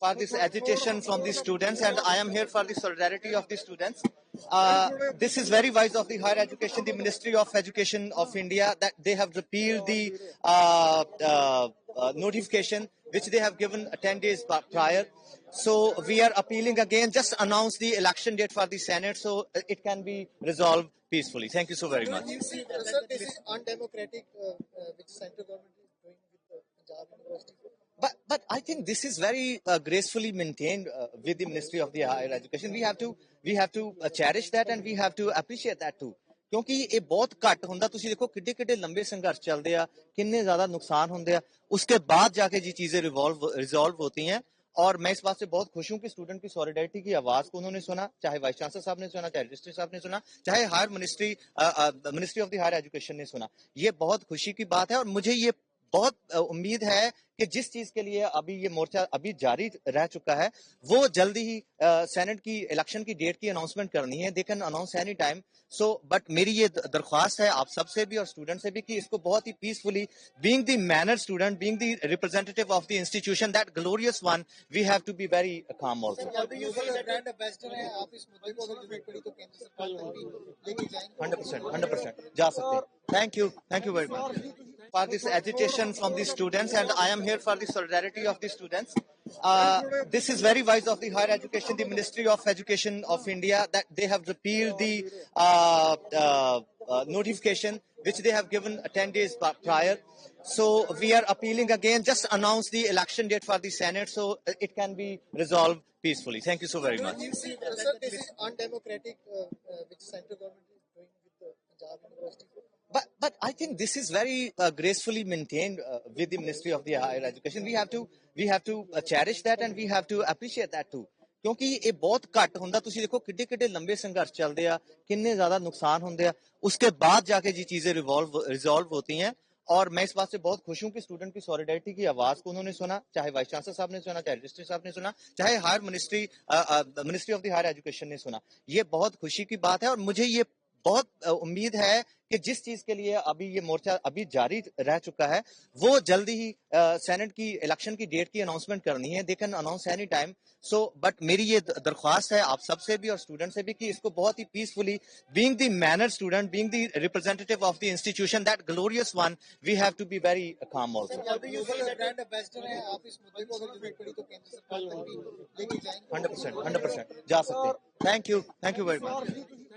for this agitation from the students, and I am here for the solidarity of the students. This is very wise of the higher education, the Ministry of Education of India, that they have repealed the notification which they have given 10 days prior. So we are appealing again, just announce the election date for the Senate so it can be resolved peacefully. Thank you so very much. Sir, this is undemocratic, which central government is doing with the Punjab University. But I think this is very gracefully maintained with the Ministry of the Higher Education. We have to cherish that and we have to appreciate that too. ਕਿਉਂਕਿ ਇਹ ਬਹੁਤ ਘੱਟ ਹੁੰਦਾ ਤੁਸੀਂ ਦੇਖੋ ਕਿੱਡੇ ਕਿੱਡੇ ਲੰਬੇ ਸੰਘਰਸ਼ ਚੱਲਦੇ ਆ ਕਿੰਨੇ ਜ਼ਿਆਦਾ ਨੁਕसान ਹੁੰਦੇ ਆ उसके बाद जाके जी चीजें रिजॉल्व होती हैं और मैं इस बात से बहुत खुश हूं कि स्टूडेंट की सॉलिडारिटी की आवाज को उन्होंने सुना चाहे वाइस चांसलर साहब ने सुना चाहे रजिस्ट्री साहब ने सुना चाहे higher ministry of the higher education ने सुना ये बहुत खुशी की बात है और मुझे ये बहुत उम्मीद है कि जिस चीज के लिए अभी ये मोर्चा अभी जारी रह चुका है वो जल्दी ही सेनेट की इलेक्शन की डेट की अनाउंसमेंट करनी है they can announce any time so but मेरी ये दरख्वास्त है आप सबसे भी और स्टूडेंट से भी कि इसको बहुत ही peacefully being the manner student being the representative of the institution that glorious one we have to be very calm also brand ambassador है आप इस मुद्दे को अगर जरूरत पड़ी तो केंद्र सरकार तक भी लेके जाएंगे 100% जा सकते हैं thank you very much for this agitation from the students, and I am here for the solidarity of the students. This is very wise of the higher education, the Ministry of Education of India, that they have repealed the notification which they have given 10 days prior. So we are appealing again, just announce the election date for the Senate so it can be resolved peacefully. Thank you so very much. Sir, this is undemocratic, which central government is doing with the Punjab University. But I think this is very gracefully maintained with the Ministry of the Higher Education. We have to cherish that and we have to appreciate that too. ਕਿਉਂਕਿ ਇਹ ਬਹੁਤ ਘੱਟ ਹੁੰਦਾ ਤੁਸੀਂ ਦੇਖੋ ਕਿੱਡੇ ਕਿੱਡੇ ਲੰਬੇ ਸੰਘਰਸ਼ ਚੱਲਦੇ ਆ ਕਿੰਨੇ ਜ਼ਿਆਦਾ ਨੁਕसान ਹੁੰਦੇ ਆ उसके बाद जाके जी चीजें रिजॉल्व होती हैं और मैं इस बात से बहुत खुश हूं कि स्टूडेंट की सॉलिडारिटी की आवाज को उन्होंने सुना चाहे वाइस चांसलर साहब ने सुना चाहे रजिस्ट्री साहब ने सुना चाहे higher ministry of the higher education ने सुना ये बहुत खुशी की बात है और मुझे ये बहुत उम्मीद है कि जिस चीज के लिए अभी ये मोर्चा अभी जारी रह चुका है वो जल्दी ही सेनेट की इलेक्शन की डेट की अनाउंसमेंट करनी है they can announce any time so but मेरी ये दरख्वास्त है आप सबसे भी और स्टूडेंट से भी कि इसको बहुत ही peacefully being the manner student being the representative of the institution that glorious one we have to be very calm also brand ambassador है आप इस मुद्दे को अगर जरूरत पड़ी तो केंद्र सरकार तक भी लेके जाएंगे 100% जा सकते हैं थैंक यू वेरी मच